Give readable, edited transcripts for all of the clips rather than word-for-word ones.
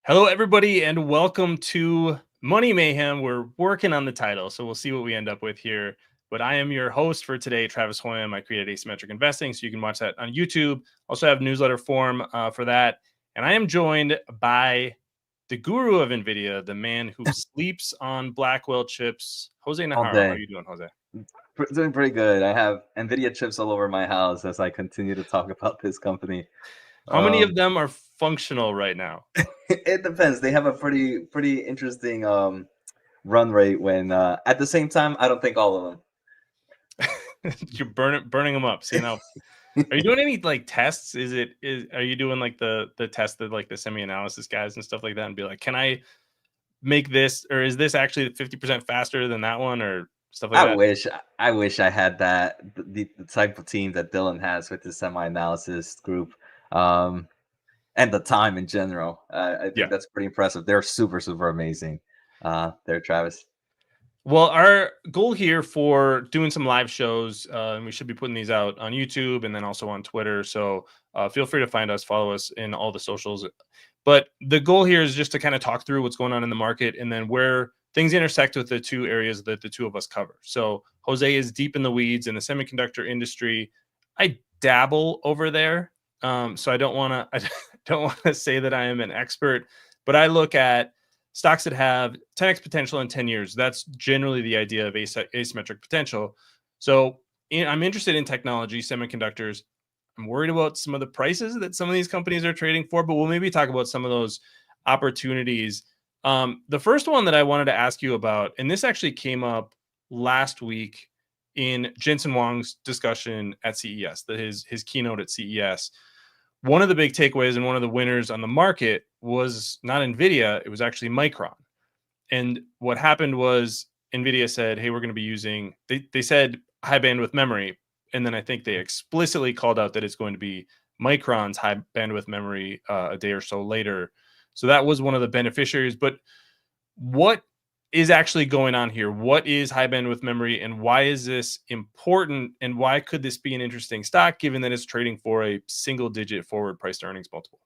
Hello, everybody, and welcome to Money Mayhem. We're working on the title, so we'll see what we end up with here. But I am your host for today, Travis Hoium. I created Asymmetric Investing, so you can watch that on YouTube. Also have newsletter form for that. And I am joined by the guru of NVIDIA, the man who sleeps on Blackwell chips, Jose All Najarro. How are day. you doing, Jose? Doing pretty good. I have NVIDIA chips all over my house as I continue to talk about this company. How many of them are functional right now? It depends. They have a pretty interesting run rate when at the same time, I don't think all of them. You're burning them up. See, now, are you doing any like tests? Are you doing like the test that like the semi analysis guys and stuff like that, and be like, can I make this, or is this actually 50% faster than that one, or stuff like I that? wish I wish I had that the type of team that Dylan has with his semi-analysis group, and the time in general. I Yeah. think that's pretty impressive. They're super amazing. There, Travis. Well, our goal here for doing some live shows, and we should be putting these out on YouTube and then also on Twitter. So feel free to find us, follow us in all the socials. But the goal here is just to kind of talk through what's going on in the market and then where things intersect with the two areas that the two of us cover. So Jose is deep in the weeds in the semiconductor industry. I dabble over there, so I don't want to. I don't want to say that I am an expert, but I look at stocks that have 10x potential in 10 years. That's generally the idea of asymmetric potential. So I'm interested in technology, semiconductors. I'm worried about some of the prices that some of these companies are trading for, but we'll maybe talk about some of those opportunities. The first one that I wanted to ask you about, and this actually came up last week in Jensen Huang's discussion at CES, his keynote at CES. One of the big takeaways and one of the winners on the market was not NVIDIA, it was actually Micron. And what happened was NVIDIA said, hey, we're going to be using, they said high bandwidth memory. And then I think they explicitly called out that it's going to be Micron's high bandwidth memory a day or so later. So that was one of the beneficiaries. But what is actually going on here? What is high bandwidth memory and why is this important? And why could this be an interesting stock given that it's trading for a single digit forward price to earnings multiple?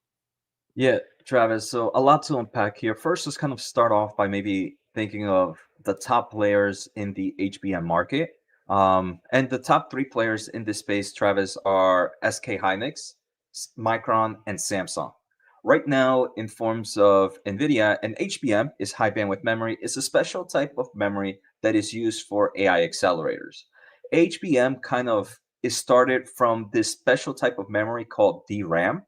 Yeah, Travis. So a lot to unpack here. First, let's kind of start off by maybe thinking of the top players in the HBM market. And the top three players in this space, Travis, are SK Hynix, Micron, and Samsung. Right now, in forms of NVIDIA, and HBM is high bandwidth memory, is a special type of memory that is used for AI accelerators. HBM kind of is started from this special type of memory called DRAM.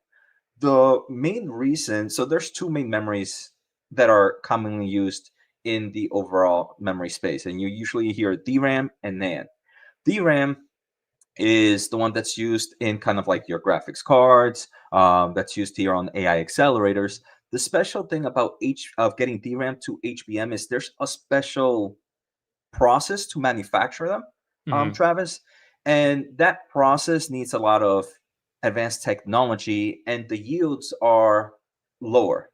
The main reason, so there's two main memories that are commonly used in the overall memory space, and you usually hear DRAM and NAND. DRAM is the one that's used in kind of like your graphics cards, that's used here on AI accelerators. The special thing about getting DRAM to HBM is there's a special process to manufacture them, Mm-hmm. Travis, and that process needs a lot of advanced technology, and the yields are lower.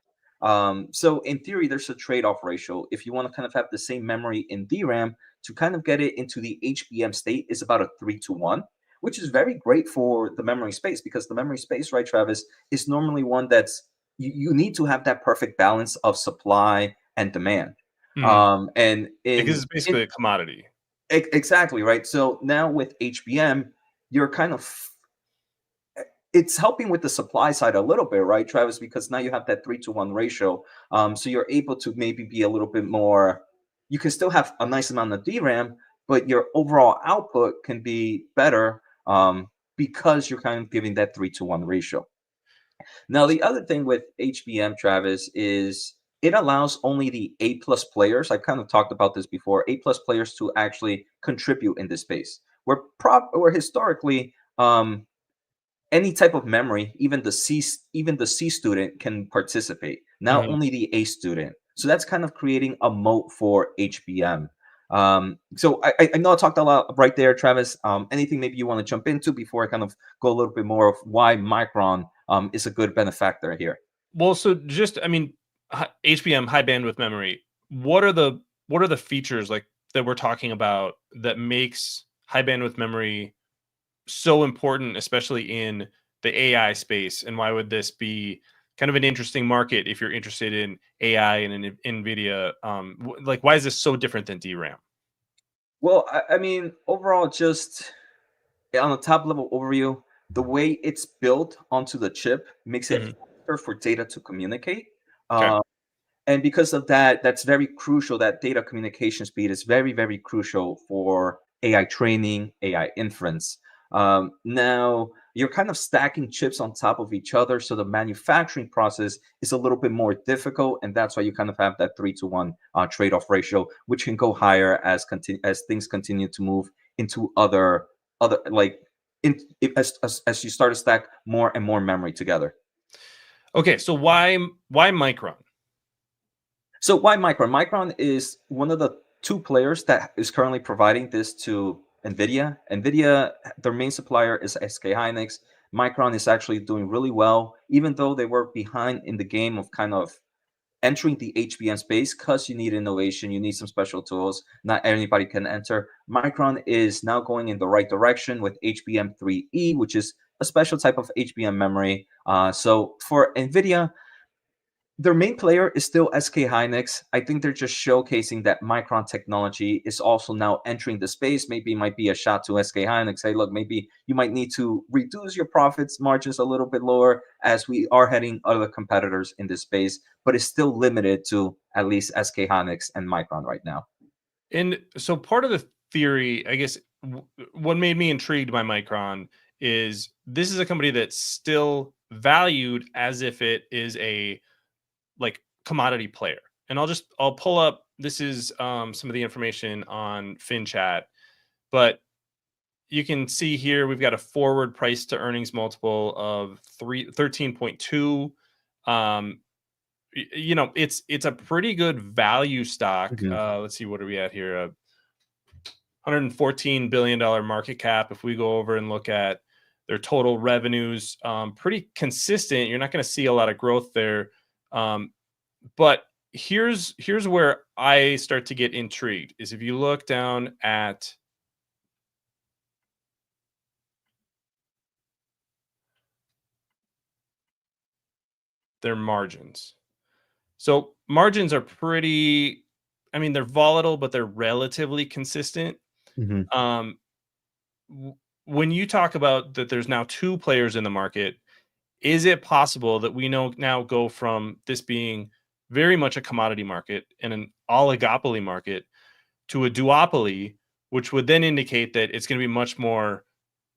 So in theory, there's a trade-off ratio. If you want to kind of have the same memory in DRAM to kind of get it into the HBM state is about a 3-to-1, which is very great for the memory space because the memory space, right, Travis, is normally one that's you need to have that perfect balance of supply and demand. Mm-hmm. And Because in it's basically a commodity. exactly right. So now with HBM, you're kind of it's helping with the supply side a little bit, right, Travis? Because now you have that 3-to-1 ratio. So you're able to maybe be a little bit more. You can still have a nice amount of DRAM, but your overall output can be better because you're kind of giving that 3-to-1 ratio. Now, the other thing with HBM, Travis, is it allows only the A plus players. I've kind of talked about this before. A plus players to actually contribute in this space. Where historically any type of memory, even the C student can participate. Now Mm-hmm. only the A student. So that's kind of creating a moat for HBM. So I know I talked a lot right there, Travis. Anything maybe you want to jump into before I kind of go a little bit more of why Micron is a good benefactor here? Well, so just I mean, HBM, high bandwidth memory. What are the features like that we're talking about that makes high bandwidth memory so important, especially in the AI space? And why would this be kind of an interesting market if you're interested in AI and in NVIDIA. Like, why is this so different than DRAM? Well, I mean, overall, just on a top level overview, the way it's built onto the chip makes it Mhm. faster for data to communicate. Okay. And because of that, that's very crucial. That data communication speed is very, very crucial for AI training, AI inference. Now, you're kind of stacking chips on top of each other, so the manufacturing process is a little bit more difficult, and that's why you kind of have that 3-to-1 trade-off ratio, which can go higher as things continue to move into other like as you start to stack more and more memory together. Okay. So why Micron? So why Micron? Micron is one of the two players that is currently providing this to NVIDIA. NVIDIA, their main supplier is SK Hynix. Micron is actually doing really well, even though they were behind in the game of kind of entering the HBM space because you need innovation, you need some special tools. Not anybody can enter. Micron is now going in the right direction with HBM3E, which is a special type of HBM memory. So for NVIDIA, their main player is still SK Hynix. I think they're just showcasing that Micron technology is also now entering the space. Maybe it might be a shot to SK Hynix. Hey, look, maybe you might need to reduce your profits margins a little bit lower as we are heading other competitors in this space, but it's still limited to at least SK Hynix and Micron right now. And so part of the theory, I guess, what made me intrigued by Micron is this is a company that's still valued as if it is a like commodity player. And I'll pull up, this is some of the information on FinChat, but you can see here we've got a forward price to earnings multiple of 13.2. It's a pretty good value stock. Mhm. Let's see, what are we at here? $114 billion market cap. If we go over and look at their total revenues, pretty consistent. You're not going to see a lot of growth there. But here's where I start to get intrigued is if you look down at their margins. So margins are pretty, I mean, they're volatile, but they're relatively consistent. Mhm. Um, when you talk about that there's now two players in the market, is it possible that we now go from this being very much a commodity market and an oligopoly market to a duopoly, which would then indicate that it's going to be much more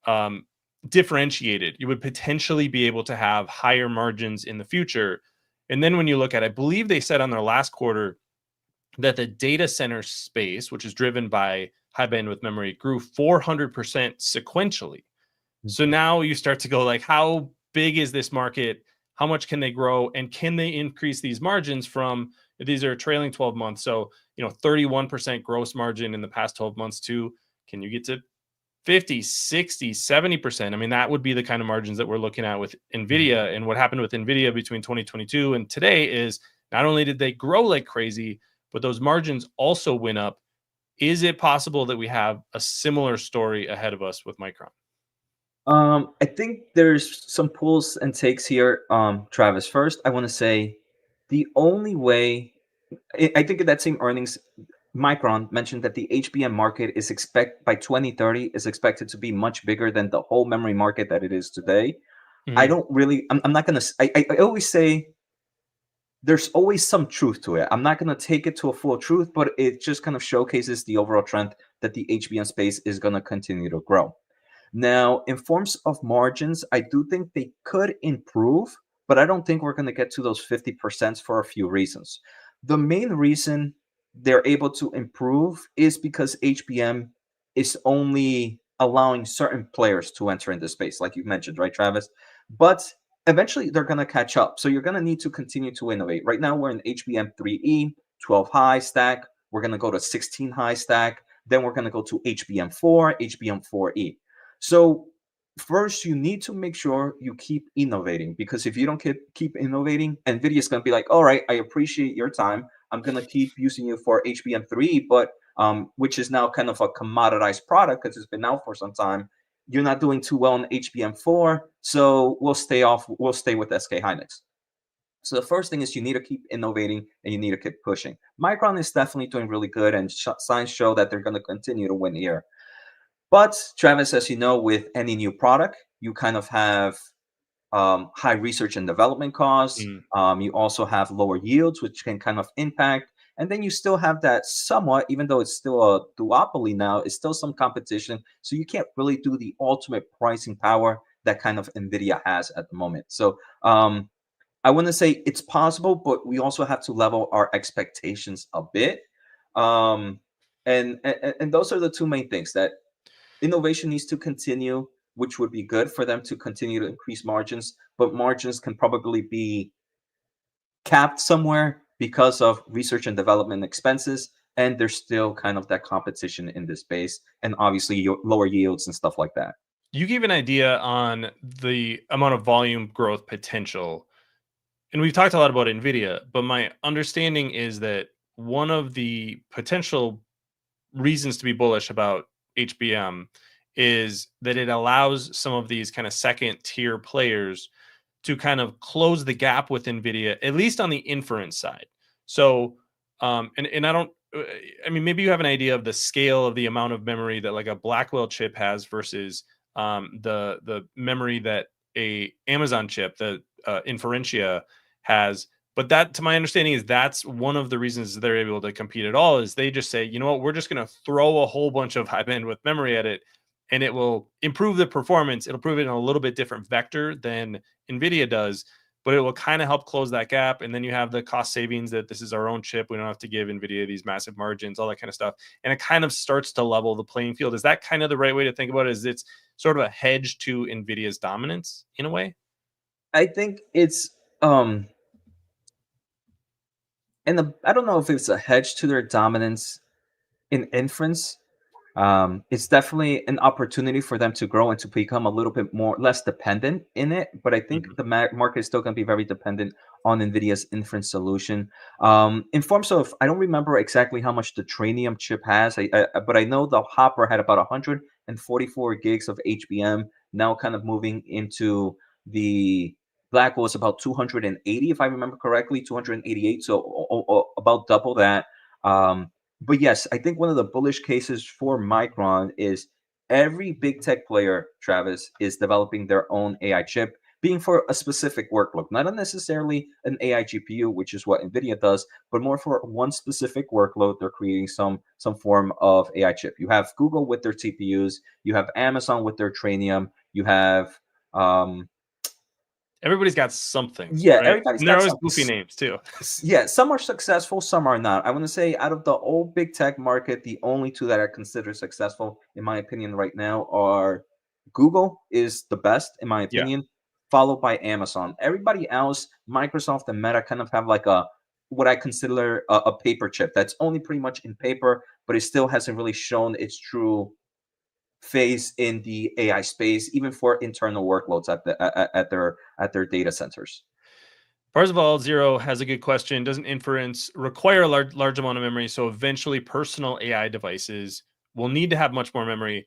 um, differentiated? You would potentially be able to have higher margins in the future. And then when you look at, I believe they said on their last quarter that the data center space, which is driven by high bandwidth memory, grew 400% sequentially. So now you start to go like, how big is this market? How much can they grow? And can they increase these margins from, these are trailing 12 months. So, 31% gross margin in the past 12 months too. Can you get to 50, 60, 70%? I mean, that would be the kind of margins that we're looking at with NVIDIA. And what happened with NVIDIA between 2022 and today is not only did they grow like crazy, but those margins also went up. Is it possible that we have a similar story ahead of us with Micron? I think there's some pulls and takes here, Travis. First, I want to say the only way I think in that same earnings, Micron mentioned that the HBM market is expect by 2030 is expected to be much bigger than the whole memory market that it is today. I Mhm. don't really. I'm not gonna. I always say there's always some truth to it. I'm not gonna take it to a full truth, but it just kind of showcases the overall trend that the HBM space is gonna continue to grow. Now, in forms of margins, I do think they could improve, but I don't think we're going to get to those 50% for a few reasons. The main reason they're able to improve is because HBM is only allowing certain players to enter in this space, like you mentioned, right, Travis? But eventually they're going to catch up. So you're going to need to continue to innovate. Right now, we're in HBM3E, 12 high stack. We're going to go to 16 high stack. Then we're going to go to HBM4, HBM4E. So first, you need to make sure you keep innovating, because if you don't keep innovating, NVIDIA is going to be like, all right, I appreciate your time. I'm going to keep using you for HBM3, but which is now kind of a commoditized product because it's been out for some time. You're not doing too well in HBM4, so we'll stay off. We'll stay with SK Hynix. So the first thing is you need to keep innovating and you need to keep pushing. Micron is definitely doing really good, and signs show that they're going to continue to win here. But Travis, as you know, with any new product, you kind of have high research and development costs. Mm. You also have lower yields, which can kind of impact. And then you still have that somewhat, even though it's still a duopoly now, it's still some competition. So you can't really do the ultimate pricing power that kind of NVIDIA has at the moment. So I wouldn't say it's possible, but we also have to level our expectations a bit. Um, and those are the two main things, that innovation needs to continue, which would be good for them to continue to increase margins, but margins can probably be capped somewhere because of research and development expenses. And there's still kind of that competition in this space, and obviously your lower yields and stuff like that. You gave an idea on the amount of volume growth potential. And we've talked a lot about NVIDIA, but my understanding is that one of the potential reasons to be bullish about HBM is that it allows some of these kind of second tier players to kind of close the gap with NVIDIA, at least on the inference side. So, and I don't, I mean, maybe you have an idea of the scale of the amount of memory that like a Blackwell chip has versus the memory that a Amazon chip, the Inferentia, has. But that, to my understanding, is that's one of the reasons they're able to compete at all. Is they just say, you know what, we're just going to throw a whole bunch of high bandwidth memory at it, and it will improve the performance. It'll prove it in a little bit different vector than NVIDIA does, but it will kind of help close that gap. And then you have the cost savings that this is our own chip. We don't have to give NVIDIA these massive margins, all that kind of stuff. And it kind of starts to level the playing field. Is that kind of the right way to think about it? Is it's sort of a hedge to NVIDIA's dominance in a way? I think it's I don't know if it's a hedge to their dominance in inference. It's definitely an opportunity for them to grow and to become a little bit more less dependent in it. But I think Mhm. the market is still going to be very dependent on NVIDIA's inference solution. In forms of, I don't remember exactly how much the Trainium chip has, but I know the Hopper had about 144 gigs of HBM. Now, kind of moving into the Blackwell is about 280, if I remember correctly, 288. So about double that. But yes, I think one of the bullish cases for Micron is every big tech player, Travis, is developing their own AI chip, being for a specific workload, not necessarily an AI GPU, which is what NVIDIA does, but more for one specific workload. They're creating some form of AI chip. You have Google with their TPUs, you have Amazon with their Trainium, you have Everybody's got something, yeah, right? everybody's And they're got always something. goofy names too. Yeah, some are successful, some are not. I want to say out of the old big tech market, the only two that are considered successful, in my opinion, right now are Google is the best, in my Yeah. opinion, followed by Amazon. Everybody else, Microsoft and Meta, kind of have like a what I consider a paper chip that's only pretty much in paper, but it still hasn't really shown its true face in the AI space, even for internal workloads at their data centers. Parzival Zero has a good question. Doesn't inference require a large amount of memory? So eventually, personal AI devices will need to have much more memory.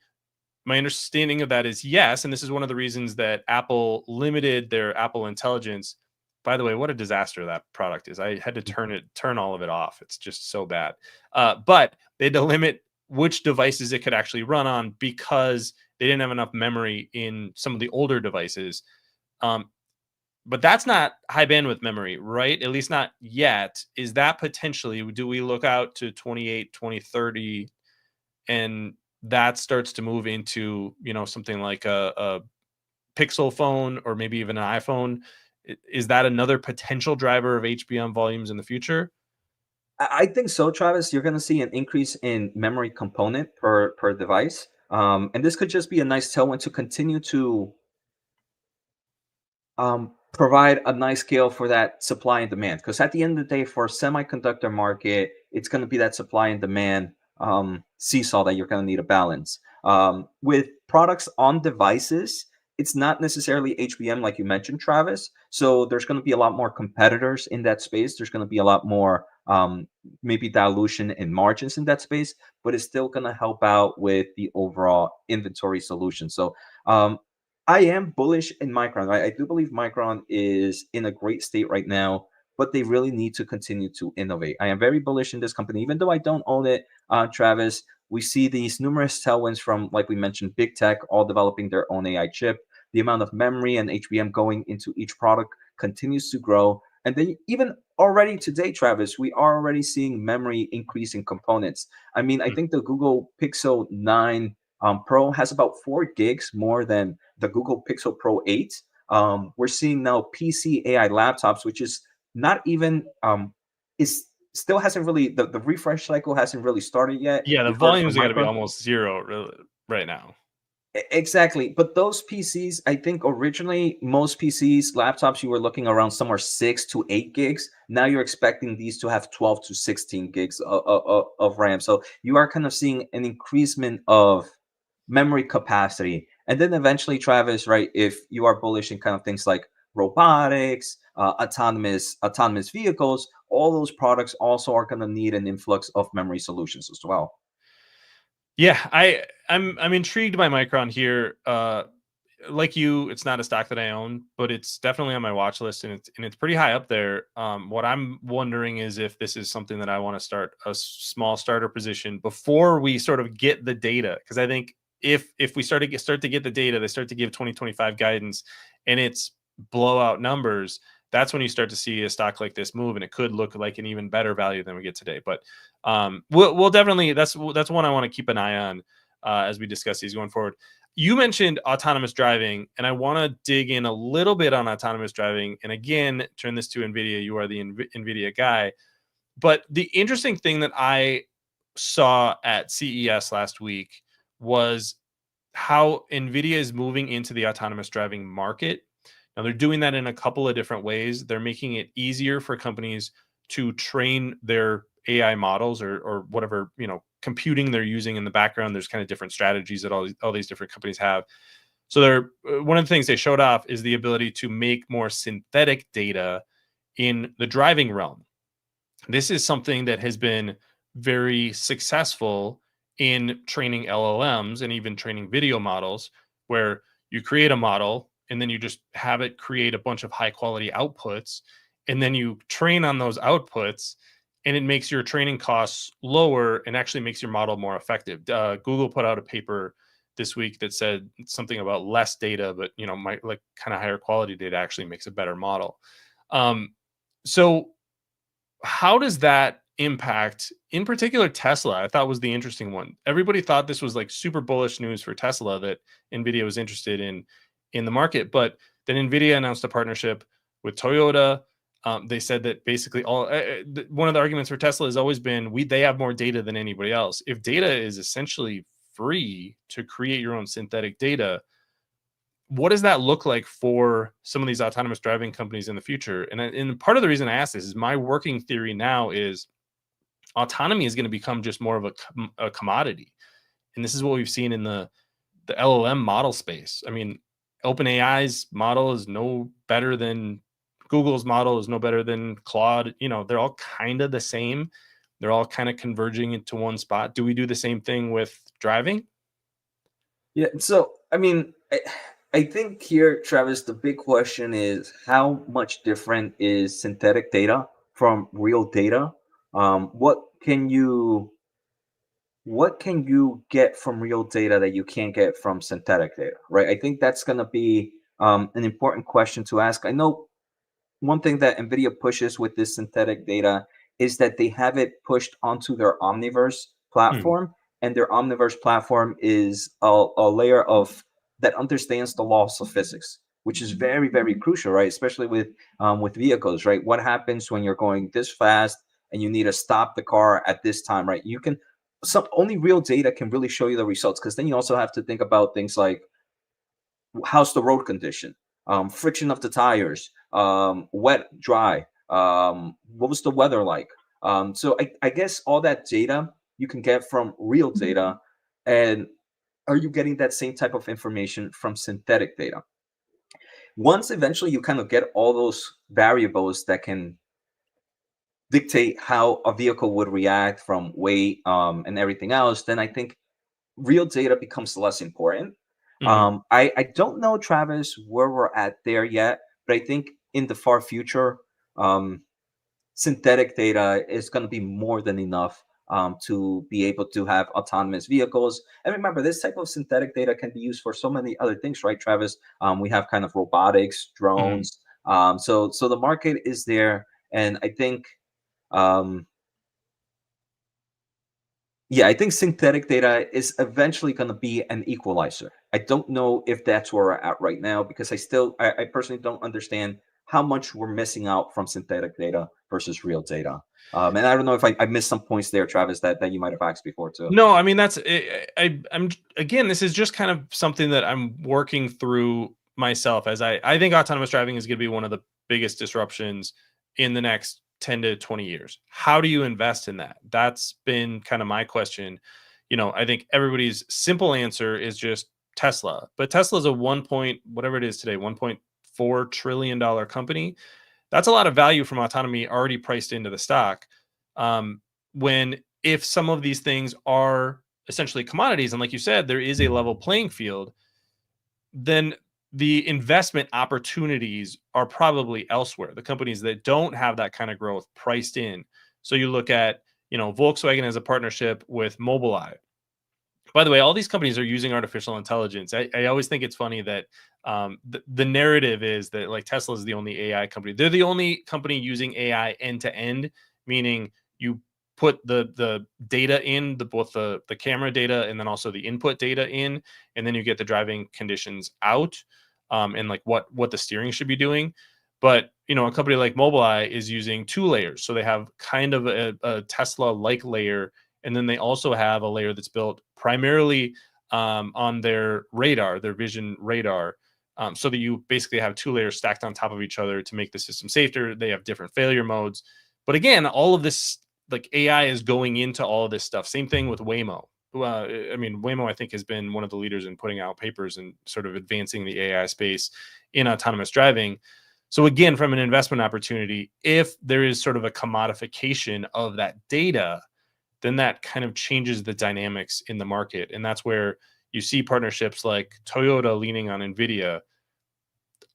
My understanding of that is yes, and this is one of the reasons that Apple limited their Apple Intelligence. By the way, what a disaster that product is! I had to turn all of it off. It's just so bad. But they had to limit which devices it could actually run on because they didn't have enough memory in some of the older devices. Um, but that's not high bandwidth memory, right? At least not yet. Is that potentially, do we look out to 28, 2030, and that starts to move into, something like a Pixel phone or maybe even an iPhone? Is that another potential driver of HBM volumes in the future? I think so, Travis. You're going to see an increase in memory component per device, and this could just be a nice tailwind to continue to provide a nice scale for that supply and demand. Because at the end of the day, for a semiconductor market, it's going to be that supply and demand seesaw that you're going to need a balance. With products on devices, it's not necessarily HBM like you mentioned, Travis. So there's going to be a lot more competitors in that space. There's going to be a lot more maybe dilution in margins in that space, but it's still going to help out with the overall inventory solution. So I am bullish in Micron. I do believe Micron is in a great state right now, but they really need to continue to innovate. I am very bullish in this company, even though I don't own it, Travis. We see these numerous tailwinds from, like we mentioned, big tech all developing their own AI chip. The amount of memory and HBM going into each product continues to grow. And then even already today, Travis, we are already seeing memory increase in components. I mean, I think the Google Pixel 9 Pro has about 4 gigs more than the Google Pixel Pro 8. We're seeing now PC AI laptops, which is not even is still hasn't really the refresh cycle hasn't really started yet. Yeah, the We've heard from volumes got to be Micron. almost zero really, right now. Exactly. But those PCs, I think originally most PCs, laptops, you were looking around somewhere 6 to 8 gigs. Now you're expecting these to have 12 to 16 gigs of RAM. So you are kind of seeing an increasement of memory capacity. And then eventually, Travis, right, if you are bullish in kind of things like robotics, autonomous vehicles, all those products also are going to need an influx of memory solutions as well. Yeah, I'm intrigued by Micron here. Like you, it's not a stock that I own, but it's definitely on my watch list, and it's pretty high up there. What I'm wondering is if this is something that I want to start a small starter position before we sort of get the data, because I think if we start to get the data, they start to give 2025 guidance, and it's blowout numbers. That's when you start to see a stock like this move, and it could look like an even better value than we get today. But we'll definitely that's one I want to keep an eye on as we discuss these going forward. You mentioned autonomous driving, and I want to dig in a little bit on autonomous driving. And again, turn this to NVIDIA. You are the NVIDIA guy. But the interesting thing that I saw at CES last week was how NVIDIA is moving into the autonomous driving market. Now, they're doing that in a couple of different ways. They're making it easier for companies to train their AI models or whatever, computing they're using in the background. There's kind of different strategies that all these different companies have. So they're one of the things they showed off is the ability to make more synthetic data in the driving realm. This is something that has been very successful in training LLMs and even training video models, where you create a model and then you just have it create a bunch of high quality outputs, and then you train on those outputs, and it makes your training costs lower and actually makes your model more effective. Google put out a paper this week that said something about less data, but like kind of higher quality data actually makes a better model. So how does that impact, in particular, Tesla? I thought was the interesting one. Everybody thought this was like super bullish news for Tesla, that NVIDIA was interested in the market. But then NVIDIA announced a partnership with Toyota. They said that basically one of the arguments for Tesla has always been they have more data than anybody else. If data is essentially free to create your own synthetic data, what does that look like for some of these autonomous driving companies in the future? And part of the reason I ask this is my working theory now is autonomy is going to become just more of a commodity. And this is what we've seen in the LLM model space. I mean, OpenAI's model is no better than Google's model, is no better than Claude. They're all kind of the same. They're all kind of converging into one spot. Do we do the same thing with driving? Yeah. So, I mean, I think here, Travis, the big question is how much different is synthetic data from real data? What can you get from real data that you can't get from synthetic data, right? I think that's going to be an important question to ask. I know one thing that NVIDIA pushes with this synthetic data is that they have it pushed onto their Omniverse platform, and their Omniverse platform is a layer of that understands the laws of physics, which is very, very crucial, right? Especially with vehicles, right? What happens when you're going this fast and you need to stop the car at this time, right? Only real data can really show you the results, because then you also have to think about things like how's the road condition, friction of the tires, wet, dry, what was the weather like. So I guess all that data you can get from real data, and are you getting that same type of information from synthetic data? Once eventually you kind of get all those variables that can dictate how a vehicle would react from weight and everything else, then I think real data becomes less important. Mhm. I don't know, Travis, where we're at there yet, but I think in the far future, um, synthetic data is going to be more than enough to be able to have autonomous vehicles. And remember, this type of synthetic data can be used for so many other things, right, Travis? We have kind of robotics, Mhm. drones. So the market is there, and I think um, yeah, I think synthetic data is eventually going to be an equalizer. I don't know if that's where we're at right now because I personally don't understand how much we're missing out from synthetic data versus real data. And I don't know if I missed some points there, Travis, that you might have asked before too. No, I mean that's I'm again. This is just kind of something that I'm working through myself. As I think autonomous driving is going to be one of the biggest disruptions in the next 10 to 20 years. How do you invest in that? That's been kind of my question. I think everybody's simple answer is just Tesla, but Tesla is a 1 point whatever it is today, $1.4 trillion company. That's a lot of value from autonomy already priced into the stock. When if some of these things are essentially commodities, and like you said, there is a level playing field, then the investment opportunities are probably elsewhere. The companies that don't have that kind of growth priced in. So you look at, Volkswagen has a partnership with Mobileye. By the way, all these companies are using artificial intelligence. I always think it's funny that the narrative is that like Tesla is the only AI company. They're the only company using AI end to end, meaning you put the data in both the camera data and then also the input data in, and then you get the driving conditions out, and like what the steering should be doing. But a company like Mobileye is using two layers, so they have kind of a Tesla like layer, and then they also have a layer that's built primarily on their radar, their vision radar, so that you basically have two layers stacked on top of each other to make the system safer. They have different failure modes. But again, all of this, like AI is going into all of this stuff. Same thing with Waymo. I mean, Waymo, I think, has been one of the leaders in putting out papers and sort of advancing the AI space in autonomous driving. So again, from an investment opportunity, if there is sort of a commodification of that data, then that kind of changes the dynamics in the market. And that's where you see partnerships like Toyota leaning on NVIDIA.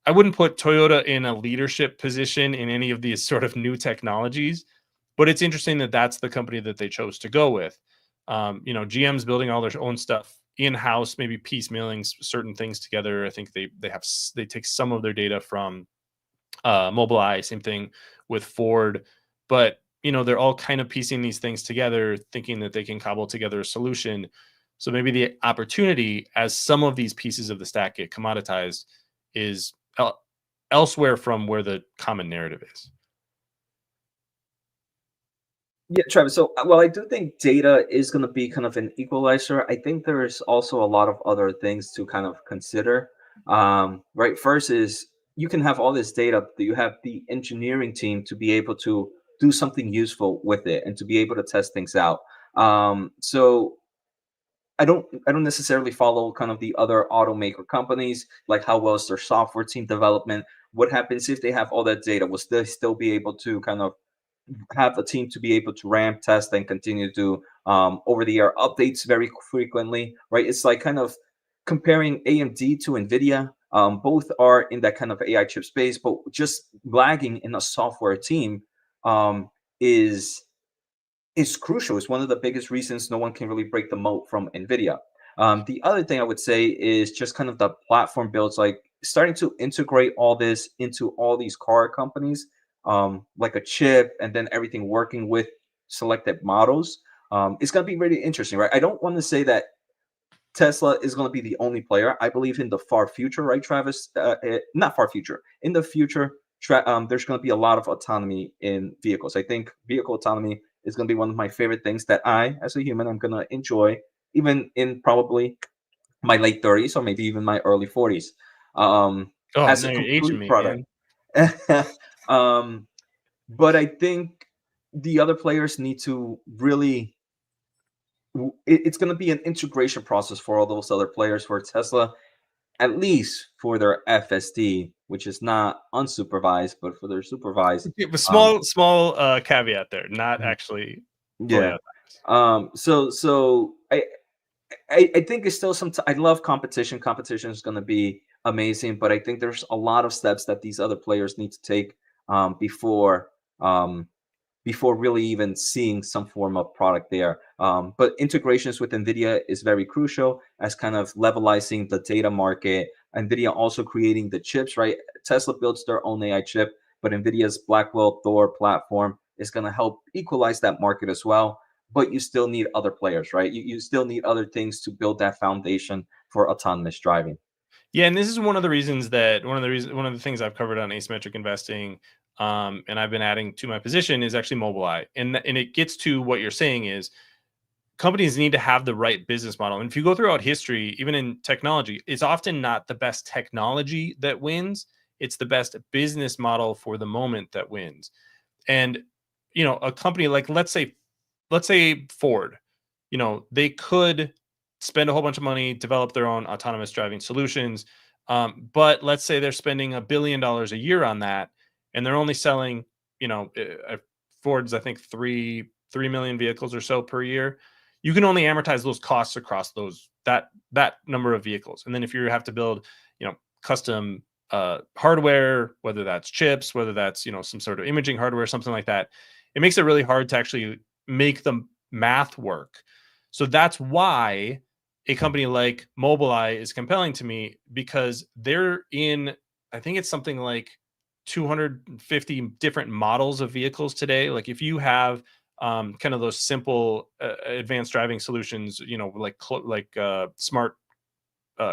I wouldn't put Toyota in a leadership position in any of these sort of new technologies, but it's interesting that that's the company that they chose to go with. GM's building all their own stuff in house, maybe piecemealing certain things together. I think they take some of their data from Mobileye. Same thing with Ford, but they're all kind of piecing these things together, thinking that they can cobble together a solution. So maybe the opportunity, as some of these pieces of the stack get commoditized, is elsewhere from where the common narrative is. Yeah, Travis. So, well, I do think data is going to be kind of an equalizer. I think there's also a lot of other things to kind of consider. Right. First is you can have all this data, but you have the engineering team to be able to do something useful with it and to be able to test things out. So I don't necessarily follow kind of the other automaker companies, like how well is their software team development. What happens if they have all that data? Will they still be able to kind of have a team to be able to ramp, test, and continue to do over-the-air updates very frequently, right? It's like kind of comparing AMD to NVIDIA. Both are in that kind of AI chip space, but just lagging in a software team um, is is crucial. It's one of the biggest reasons no one can really break the moat from NVIDIA. The other thing I would say is just kind of the platform builds, like starting to integrate all this into all these car companies, like a chip, and then everything working with selected models. It's going to be really interesting, right? I don't want to say that Tesla is going to be the only player. I believe in the far future, right, Travis? Not far future. In the future, there's going to be a lot of autonomy in vehicles. I think vehicle autonomy is going to be one of my favorite things that I, as a human, I'm going to enjoy, even in probably my late 30s or maybe even my early 40s, Oh, as a no, you're aging complete me, product. man. um, but I think the other players need to really it's going to be an integration process for all those other players for Tesla, at least for their FSD, which is not unsupervised, but for their supervised. Okay, but Um, small caveat there, not mhm, actually fully yeah. autonomous. So I I think it's still I love competition. Competition is going to be amazing, but I think there's a lot of steps that these other players need to take before before really even seeing some form of product there. But integrations with NVIDIA is very crucial as kind of levelizing the data market. NVIDIA also creating the chips, right? Tesla builds their own AI chip, but NVIDIA's Blackwell Thor platform is going to help equalize that market as well. But you still need other players, right? You still need other things to build that foundation for autonomous driving. Yeah, and this is one of the reasons that one of the things I've covered on asymmetric investing, and I've been adding to my position is actually Mobileye, and it gets to what you're saying is companies need to have the right business model. And if you go throughout history, even in technology, it's often not the best technology that wins; it's the best business model for the moment that wins. And a company like let's say Ford, they could spend a whole bunch of money, develop their own autonomous driving solutions. But let's say they're spending $1 billion a year on that, and they're only selling, Ford's, I think, 3 million vehicles or so per year. You can only amortize those costs across that number of vehicles. And then if you have to build, custom hardware, whether that's chips, whether that's, some sort of imaging hardware, something like that, it makes it really hard to actually make the math work. So that's why a company like Mobileye is compelling to me, because they're in, I think it's something like 250 different models of vehicles today. Like if you have kind of those simple advanced driving solutions, like smart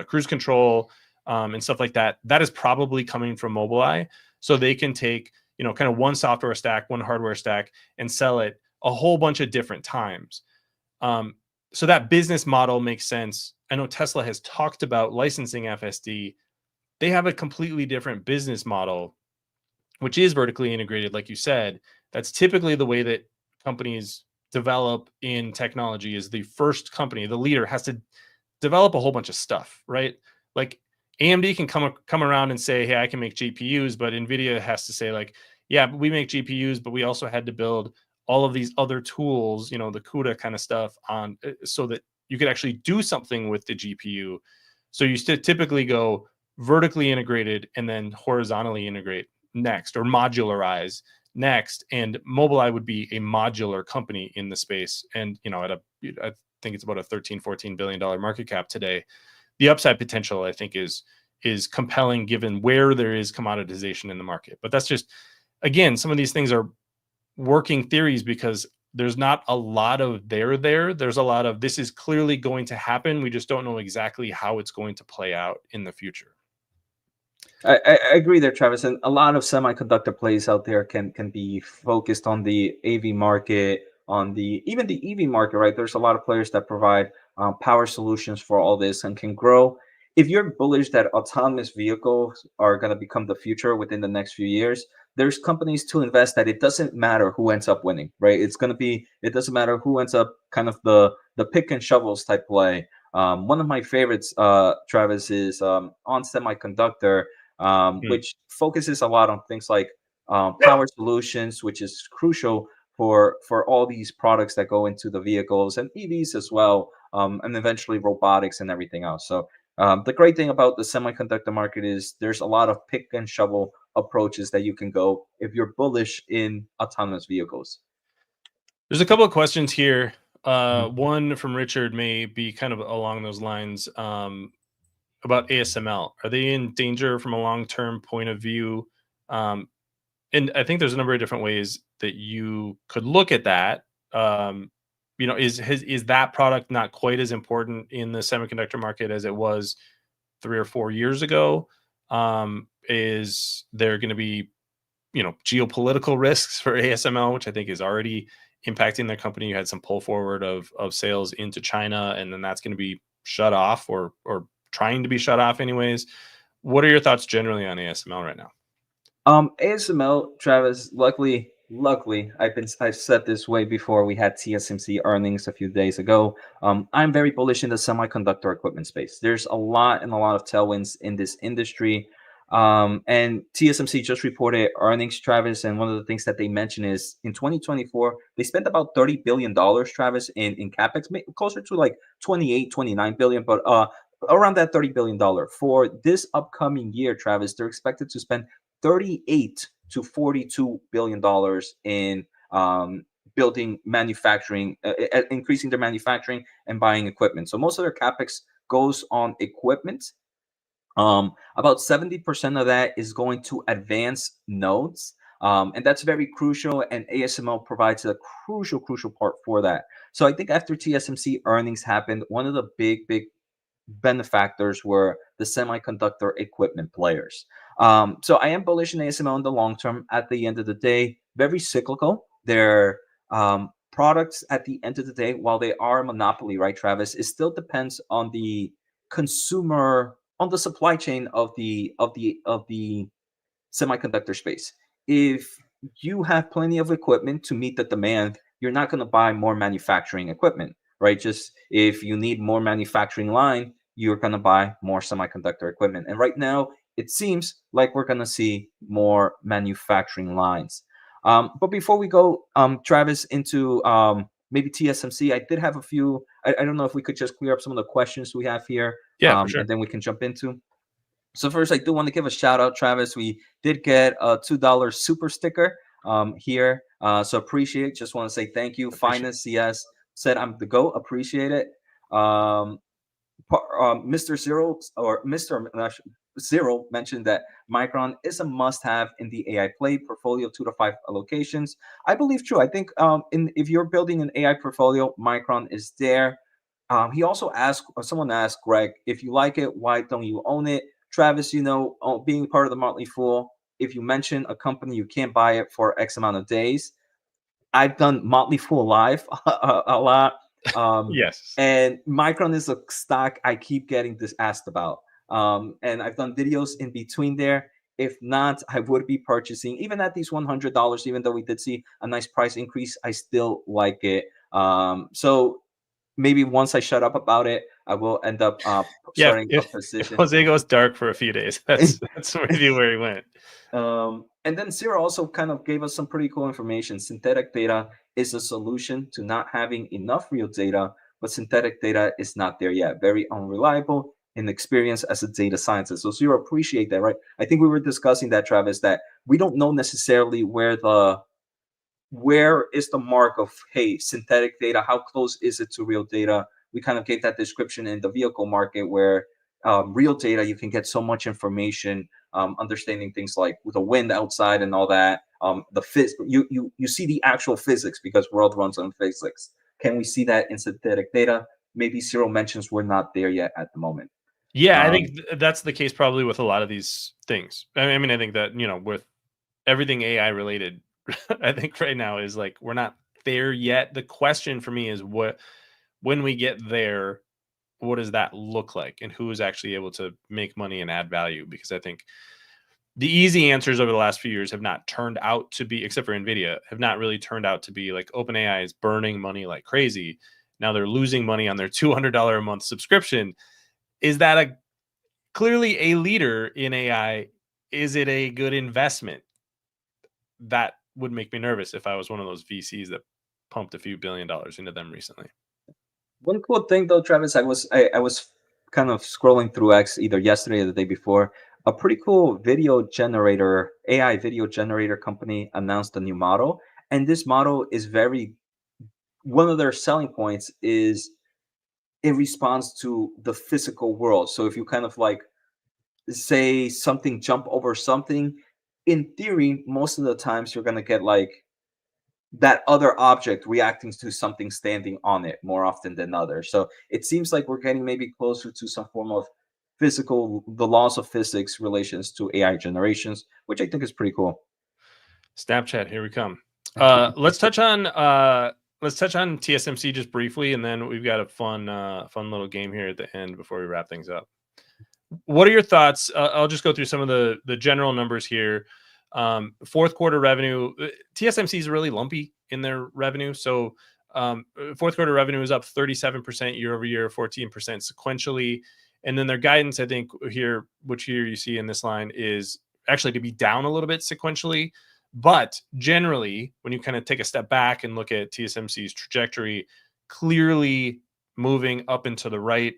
cruise control and stuff like that, that is probably coming from Mobileye. So they can take, kind of one software stack, one hardware stack, and sell it a whole bunch of different times. So that business model makes sense. I know Tesla has talked about licensing FSD. They have a completely different business model, which is vertically integrated, like you said. That's typically the way that companies develop in technology. Is the first company, the leader, has to develop a whole bunch of stuff, right? Like AMD can come around and say, hey, I can make GPUs, but NVIDIA has to say, like, yeah, we make GPUs, but we also had to build all of these other tools, the CUDA kind of stuff on, so that you could actually do something with the GPU. So you typically go vertically integrated and then horizontally integrate next, or modularize next. And Mobileye would be a modular company in the space. And, I think it's about a $13-14 billion market cap today. The upside potential, I think, is compelling given where there is commoditization in the market. But that's just, again, some of these things are working theories, because there's not a lot of there. There's a lot of, this is clearly going to happen. We just don't know exactly how it's going to play out in the future. I agree there, Travis. And a lot of semiconductor plays out there can be focused on the AV market, on even the EV market, right? There's a lot of players that provide power solutions for all this and can grow. If you're bullish that autonomous vehicles are going to become the future within the next few years, there's companies to invest that it doesn't matter who ends up winning, right? It doesn't matter who ends up kind of the pick and shovels type play. One of my favorites, Travis, is on Semiconductor, which focuses a lot on things like power solutions, which is crucial for all these products that go into the vehicles and EVs as well, and eventually robotics and everything else. So the great thing about the semiconductor market is there's a lot of pick and shovel approaches that you can go if you're bullish in autonomous vehicles. There's a couple of questions here. Mhm. One from Richard may be kind of along those lines, about ASML. Are they in danger from a long-term point of view? And I think there's a number of different ways that you could look at that. Is that product not quite as important in the semiconductor market as it was 3 or 4 years ago? Is there going to be, geopolitical risks for ASML, which I think is already impacting their company? You had some pull forward of sales into China, and then that's going to be shut off, or trying to be shut off anyways. What are your thoughts generally on ASML right now? ASML, Travis, luckily, I've said this way before. We had TSMC earnings a few days ago. I'm very bullish in the semiconductor equipment space. There's a lot of tailwinds in this industry. And TSMC just reported earnings, Travis, and one of the things that they mentioned is in 2024 they spent about $30 billion, Travis, in capex, closer to like 28, 29 billion, but around that $30 billion for this upcoming year. Travis, they're expected to spend 38 to 42 billion dollars in building manufacturing, increasing their manufacturing and buying equipment. So most of their capex goes on equipment. About 70% of that is going to advanced nodes. And that's very crucial, and ASML provides a crucial part for that. So I think after TSMC earnings happened, one of the big benefactors were the semiconductor equipment players. So I am bullish in ASML in the long term. At the end of the day, very cyclical. Their products at the end of the day, while they are a monopoly, right, Travis, it still depends on the consumer, on the supply chain of the semiconductor space. If you have plenty of equipment to meet the demand, you're not going to buy more manufacturing equipment, right? Just if you need more manufacturing line, you're going to buy more semiconductor equipment. And right now, it seems like we're going to see more manufacturing lines. But before we go, Travis, into maybe TSMC, I did have a few. I don't know if we could just clear up some of the questions we have here, Yeah, for sure. and then we can jump into. So first, I do want to give a shout out, Travis. We did get a $2 super sticker here, so appreciate it. Just want to say thank you. Finest CS said I'm the GOAT. Appreciate it. Mr. Zero, or Mr. Zero, mentioned that Micron is a must-have in the AI play portfolio, 2 to 5 allocations. I believe true. I think if you're building an AI portfolio, Micron is there. He also asked, someone asked Greg, if you like it, why don't you own it? Travis, being part of the Motley Fool, if you mention a company, you can't buy it for X amount of days. I've done Motley Fool Live a lot. Yes. And Micron is a stock I keep getting this asked about. And I've done videos in between there. If not, I would be purchasing, even at these $100, even though we did see a nice price increase, I still like it. So maybe once I shut up about it, I will end up starting a position. If Jose goes dark for a few days, that's maybe where he went. And then Zero also kind of gave us some pretty cool information. Synthetic data is a solution to not having enough real data, but synthetic data is not there yet. Very unreliable in experience as a data scientist. So Zero, appreciate that, right? I think we were discussing that, Travis, that we don't know necessarily where is the mark of, hey, synthetic data, how close is it to real data? We kind of gave that description in the vehicle market where real data, you can get so much information, understanding things like the wind outside and all that. You see the actual physics because world runs on physics. Can we see that in synthetic data? Maybe Zero mentions we're not there yet at the moment. Yeah, I think that's the case probably with a lot of these things. I mean, I think that, with everything AI related, I think right now is like, we're not there yet. The question for me is when we get there, what does that look like, and who is actually able to make money and add value? Because I think the easy answers over the last few years have not turned out to be, except for NVIDIA, have not really turned out to be like OpenAI is burning money like crazy. Now they're losing money on their $200 a month subscription. Is that clearly a leader in AI? Is it a good investment? That would make me nervous if I was one of those VCs that pumped a few $1 billion into them recently. One cool thing though, Travis, I was kind of scrolling through X either yesterday or the day before. A pretty cool video generator, AI video generator company announced a new model, and this model is one of their selling points is it responds to the physical world. So if you kind of like say something jump over something, in theory, most of the times you're gonna get like that other object reacting to something standing on it more often than others. So it seems like we're getting maybe closer to some form of the laws of physics relations to AI generations, which I think is pretty cool. Snapchat, here we come. Let's touch on TSMC just briefly, and then we've got a fun little game here at the end before we wrap things up. What are your thoughts? I'll just go through some of the general numbers here. Fourth quarter revenue, TSMC is really lumpy in their revenue. So fourth quarter revenue is up 37% year over year, 14% sequentially. And then their guidance, I think here, which here you see in this line, is actually to be down a little bit sequentially. But generally, when you kind of take a step back and look at TSMC's trajectory, clearly moving up and to the right.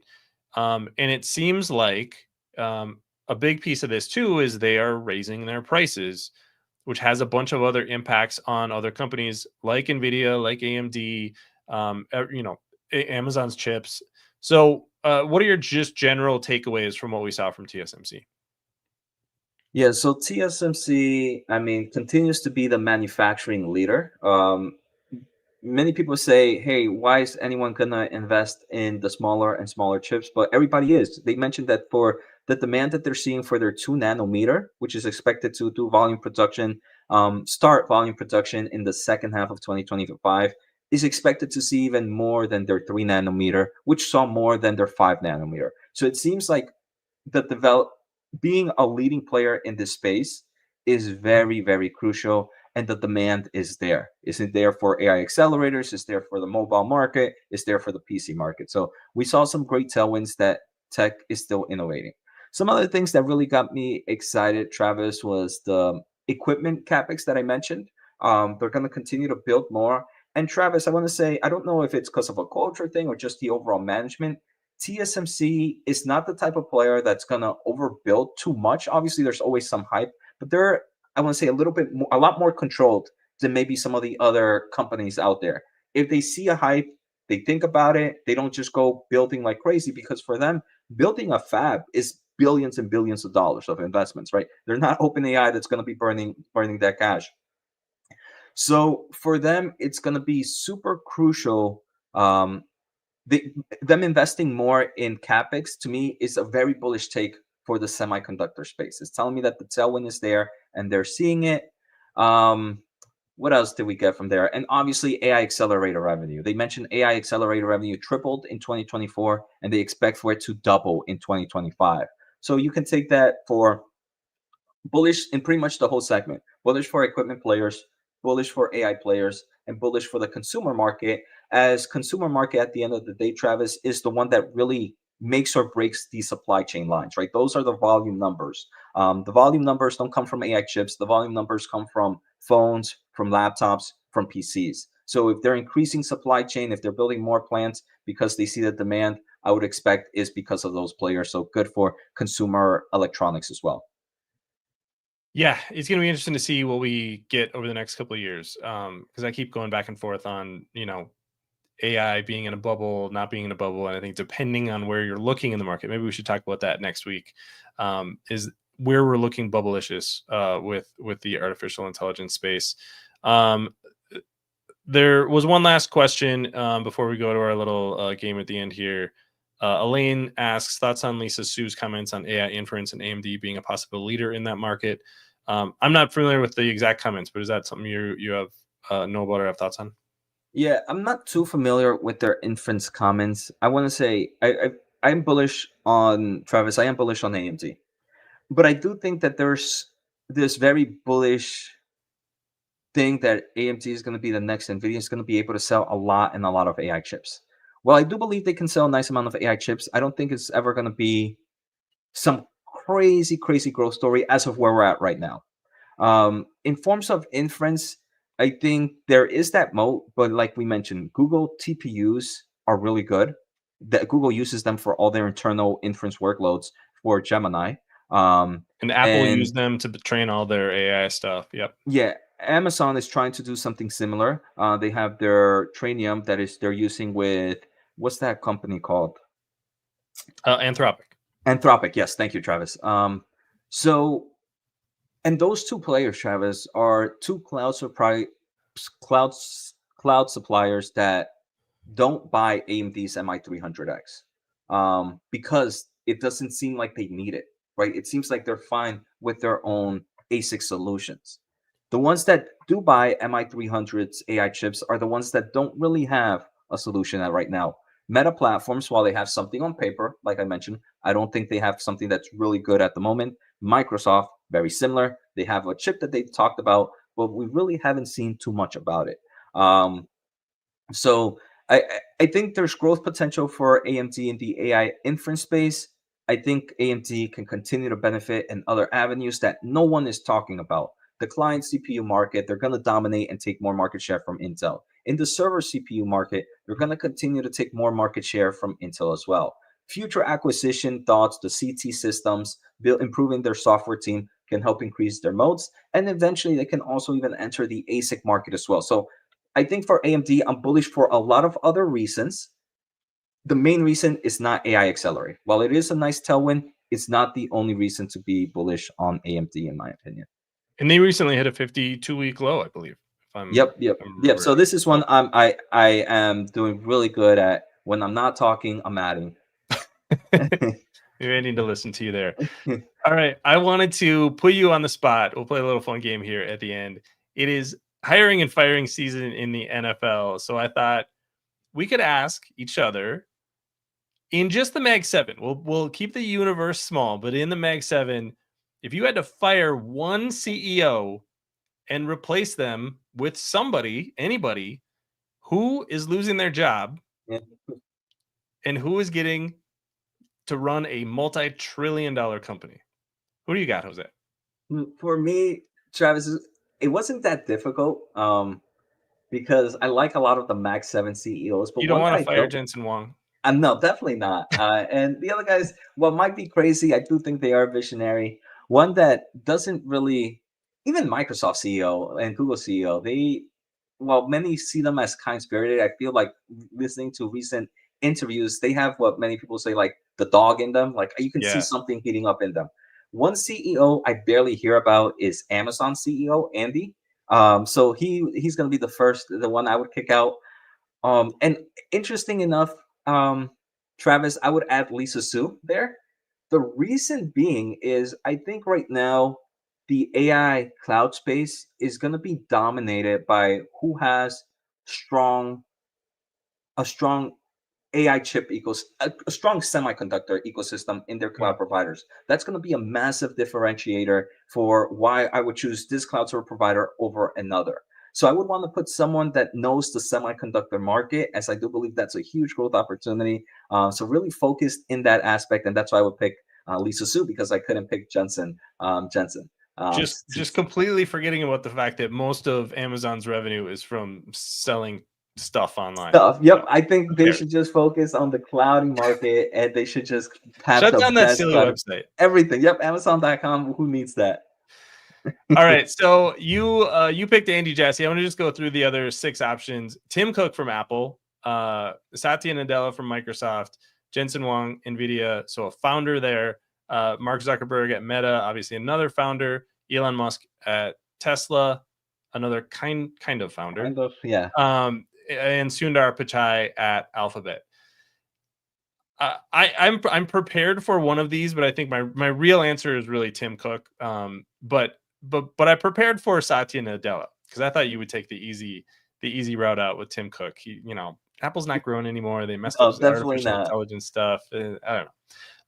And it seems like a big piece of this too is they are raising their prices, which has a bunch of other impacts on other companies like Nvidia, like AMD, Amazon's chips. So, what are your just general takeaways from what we saw from TSMC? Yeah, so TSMC, I mean, continues to be the manufacturing leader. Many people say, hey, why is anyone gonna invest in the smaller and smaller chips? But everybody is. They mentioned that for the demand that they're seeing for their 2 nanometer, which is expected to do volume production, start volume production in the second half of 2025, is expected to see even more than their 3 nanometer, which saw more than their 5 nanometer. So it seems like the being a leading player in this space is very, very crucial, and the demand is there. Is it there for AI accelerators? Is there for the mobile market? Is there for the PC market? So we saw some great tailwinds that tech is still innovating. Some other things that really got me excited, Travis, was the equipment capex that I mentioned. They're going to continue to build more. And Travis, I want to say, I don't know if it's because of a culture thing or just the overall management. TSMC is not the type of player that's going to overbuild too much. Obviously, there's always some hype, but they're, I want to say, a lot more controlled than maybe some of the other companies out there. If they see a hype, they think about it. They don't just go building like crazy, because for them, building a fab is billions and billions of dollars of investments, right? They're not OpenAI that's going to be burning that cash. So for them, it's going to be super crucial. They, them investing more in capex, to me, is a very bullish take for the semiconductor space. It's telling me that the tailwind is there and they're seeing it. What else did we get from there? And obviously, AI accelerator revenue. They mentioned AI accelerator revenue tripled in 2024, and they expect for it to double in 2025. So you can take that for bullish in pretty much the whole segment. Bullish for equipment players, bullish for AI players, and bullish for the consumer market. As consumer market, at the end of the day, Travis, is the one that really makes or breaks the supply chain lines, right? Those are the volume numbers. The volume numbers don't come from AI chips. The volume numbers come from phones, from laptops, from PCs. So if they're increasing supply chain, if they're building more plants because they see the demand, I would expect is because of those players. So good for consumer electronics as well. Yeah, it's going to be interesting to see what we get over the next couple of years. Because I keep going back and forth on, AI being in a bubble, not being in a bubble. And I think depending on where you're looking in the market, maybe we should talk about that next week, is where we're looking bubblicious with the artificial intelligence space. There was one last question before we go to our little game at the end here. Elaine asks thoughts on Lisa Su's comments on AI inference and AMD being a possible leader in that market. I'm not familiar with the exact comments, but is that something you have know about or have thoughts on? Yeah, I'm not too familiar with their inference comments. I want to say I'm bullish on Travis. I am bullish on AMD, but I do think that there's this very bullish thing that AMD is going to be the next NVIDIA is going to be able to sell a lot and a lot of AI chips. Well, I do believe they can sell a nice amount of AI chips. I don't think it's ever going to be some crazy, crazy growth story as of where we're at right now. In forms of inference, I think there is that moat, but like we mentioned, Google TPUs are really good. That Google uses them for all their internal inference workloads for Gemini. And Apple And used them to train all their AI stuff. Yep. yeah, Amazon is trying to do something similar. They have their Trainium that is they're using with what's that company called? Anthropic. Anthropic. Yes, thank you, Travis. So and those two players, Travis, are two cloud cloud suppliers that don't buy AMD's MI300X because it doesn't seem like they need it, right? It seems like they're fine with their own ASIC solutions. The ones that do buy MI300's AI chips are the ones that don't really have a solution at right now. Meta platforms, while they have something on paper, like I mentioned, I don't think they have something that's really good at the moment. Microsoft, very similar. They have a chip that they talked about, but we really haven't seen too much about it. So I think there's growth potential for AMD in the AI inference space. I think AMD can continue to benefit in other avenues that no one is talking about. The client CPU market, they're going to dominate and take more market share from Intel. In the server CPU market, they're going to continue to take more market share from Intel as well. Future acquisition thoughts, the CT systems, improving their software team can help increase their moats. And eventually they can also even enter the ASIC market as well. So I think for AMD, I'm bullish for a lot of other reasons. The main reason is not AI accelerate. While it is a nice tailwind, it's not the only reason to be bullish on AMD, in my opinion. And they recently hit a 52-week low, I believe. Yep. So this is one so. I am doing really good at. When I'm not talking, I'm adding. Maybe I need to listen to you there. All right. I wanted to put you on the spot. We'll play a little fun game here at the end. It is hiring and firing season in the NFL. So I thought we could ask each other in just the Mag 7. We'll keep the universe small, but in the Mag 7, if you had to fire one CEO and replace them with somebody, anybody, who is losing their job and who is getting to run a multi-trillion-dollar company? Who do you got, Jose? For me, Travis, it wasn't that difficult because I like a lot of the Mag 7 CEOs. But You don't one want that to fire Jensen Huang? No, definitely not. And the other guys, well, might be crazy. I do think they are visionary. One that doesn't really, even Microsoft CEO and Google CEO, well, many see them as kind spirited. I feel like listening to recent interviews, they have what many people say, like the dog in them. Like you can see something heating up in them. One CEO I barely hear about is Amazon CEO Andy. So he's going to be the one I would kick out. And interesting enough, Travis, I would add Lisa Su there. The reason being is I think right now the AI cloud space is going to be dominated by who has strong a strong AI chip a strong semiconductor ecosystem in their cloud providers. That's going to be a massive differentiator for why I would choose this cloud server provider over another. So I would want to put someone that knows the semiconductor market, as I do believe that's a huge growth opportunity. So really focused in that aspect, and that's why I would pick Lisa Su, because I couldn't pick Jensen. Just completely forgetting about the fact that most of Amazon's revenue is from selling stuff online. Yep, I think they should just focus on the clouding market, and they should just have shut the down that best silly website. Everything. Yep, Amazon.com. Who needs that? All right, so you picked Andy Jassy. I want to just go through the other 6 options. Tim Cook from Apple, Satya Nadella from Microsoft, Jensen Huang, NVIDIA, so a founder there. Mark Zuckerberg at Meta, obviously another founder. Elon Musk at Tesla, another kind of founder. Kind of, yeah. And Sundar Pichai at Alphabet. I'm prepared for one of these, but I think my real answer is really Tim Cook. But I prepared for Satya Nadella because I thought you would take the easy route out with Tim Cook. Apple's not growing anymore. They messed up artificial intelligence stuff. I don't know.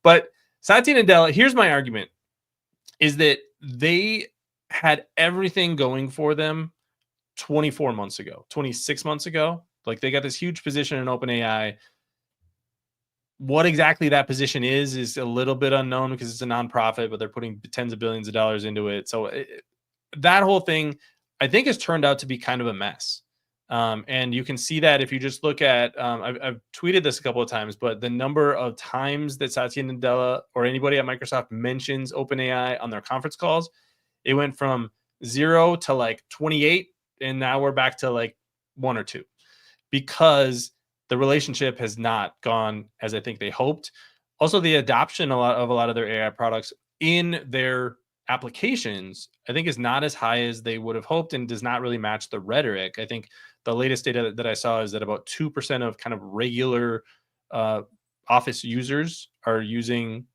But Satya Nadella, here's my argument, is that they had everything going for them 24 months ago, 26 months ago. Like they got this huge position in OpenAI. What exactly that position is a little bit unknown because it's a nonprofit, but they're putting tens of billions of dollars into it. So that whole thing, I think, has turned out to be kind of a mess. And you can see that if you just look at, I've tweeted this a couple of times, but the number of times that Satya Nadella or anybody at Microsoft mentions OpenAI on their conference calls, it went from 0 to like 28. And now we're back to like 1 or 2 because the relationship has not gone as I think they hoped. Also, the adoption of a lot of their AI products in their applications, I think, is not as high as they would have hoped and does not really match the rhetoric. I think the latest data that I saw is that about 2% of kind of regular Office users are using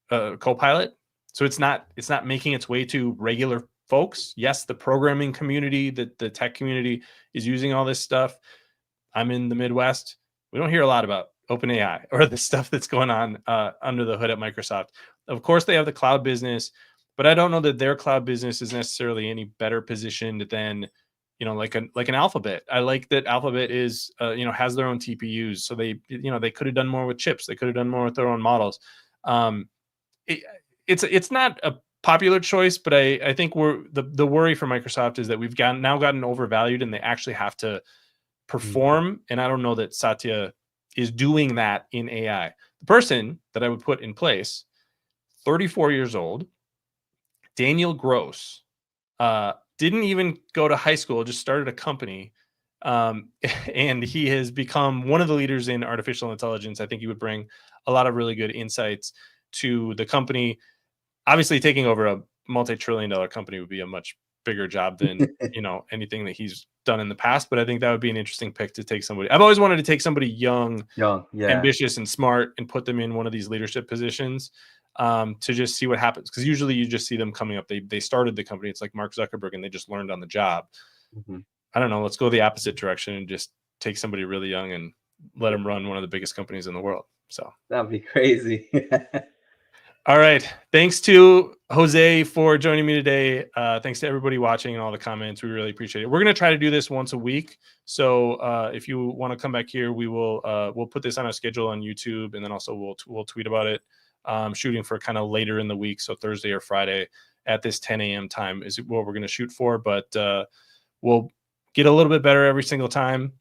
Copilot. So it's not making its way to regular folks. Yes, the programming community, the tech community is using all this stuff. I'm in the Midwest. We don't hear a lot about OpenAI or the stuff that's going on under the hood at Microsoft. Of course, they have the cloud business, but I don't know that their cloud business is necessarily any better positioned than, like an Alphabet. I like that Alphabet is, has their own TPUs. So they could have done more with chips. They could have done more with their own models. it's not a popular choice, but I think the worry for Microsoft is that we've now gotten overvalued, and they actually have to perform. And I don't know that Satya is doing that in AI. The person that I would put in place, 34 years old, Daniel Gross, didn't even go to high school, just started a company. And he has become one of the leaders in artificial intelligence. I think he would bring a lot of really good insights to the company. Obviously, taking over a multi-trillion-dollar company would be a much bigger job than anything that he's done in the past. But I think that would be an interesting pick to take somebody. I've always wanted to take somebody young, ambitious, and smart, and put them in one of these leadership positions to just see what happens. Because usually you just see them coming up. They started the company. It's like Mark Zuckerberg, and they just learned on the job. I don't know. Let's go the opposite direction and just take somebody really young and let them run one of the biggest companies in the world. So that'd be crazy. All right. Thanks to Jose for joining me today. Thanks to everybody watching and all the comments. We really appreciate it. We're going to try to do this once a week. So if you want to come back here, we'll put this on a schedule on YouTube, and then also we'll tweet about it. Shooting for kind of later in the week, so Thursday or Friday at this 10 a.m. time is what we're going to shoot for. But we'll get a little bit better every single time.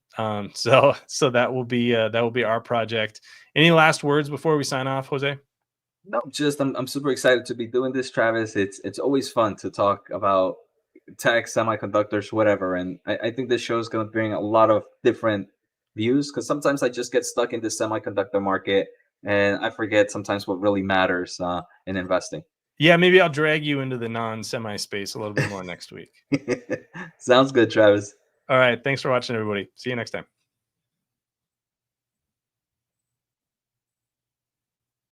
So that will be our project. Any last words before we sign off, Jose? No, just I'm super excited to be doing this, Travis. It's always fun to talk about tech, semiconductors, whatever. And I think this show is going to bring a lot of different views, because sometimes I just get stuck in the semiconductor market and I forget sometimes what really matters in investing. Yeah, maybe I'll drag you into the non-semi space a little bit more next week. Sounds good, Travis. All right. Thanks for watching, everybody. See you next time.